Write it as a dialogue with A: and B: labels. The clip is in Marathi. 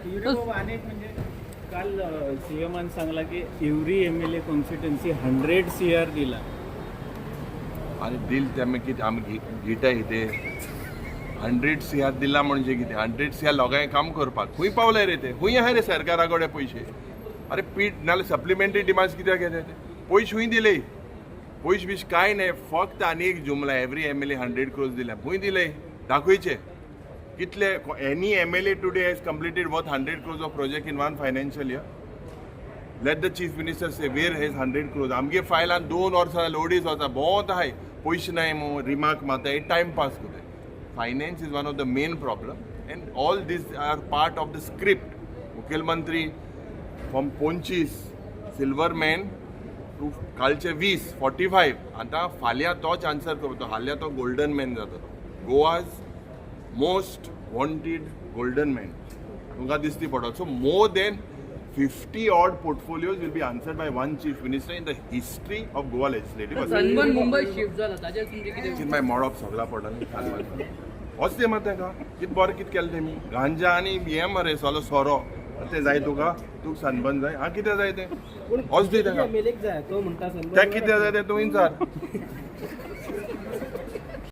A: अनेक म्हणजे काल सीएमान सांगला की एव्हरी MLA कॉन्स्टिट्युन्सी 100 CR दिला
B: आणि दिल त्यामुळे किती आम्ही गिटाय इथे 100 CR दिला म्हणजे किती 100 CR लोकांक काम करपाक खूंय पावले रे ते खूंय आहाय रे सरकारा कडेन पयशे अरे पीठ नाल्यार सप्लिमेंटरी डिमांड्स कित्याक येता ते पयशे खूंय दिले पयशे बीश कांय नाही फक्त आनी एक जुमला एव्हरी MLA 100 crores दिल्या खूंय दिले दाखोवचे कितले any MLA today has completed worth 100 crores of project in one financial year let the chief minister say where has 100 crores आमगे फायलान 2 वर्सां लोडीज वता बहुत आहाय पयशे नाय मो रिमार्क मारता टाइम पास करता finance is one of the main problem end all these are part of the script मुखेलमंत्री फ्रॉम 25 सिल्वर मॅन टू कालचे 45 आता फाल्यां तोच आन्सर करतो हाल्या तो गोल्डन मॅन जाता Goa's most wanted golden man तुमकां दिसती पडत so more than 50 odd portfolios will be answered by one chief minister in the history of Goa legislative
C: sunburn Mumbai shift जाला ताजेर तुमचे कितें
B: चिंतमाय मोडप सगळा पडला न्ही होच ते मात ताका कित बरें कित केलें तेमी गांजा आनी हें मरे सोलो सोरो ते जाय तुका सनबर्न जाय हां कितें जाय तें होच दी ताका
A: MLA जाय तो म्हणटा
B: त्या कितें जाय तें तूं विचार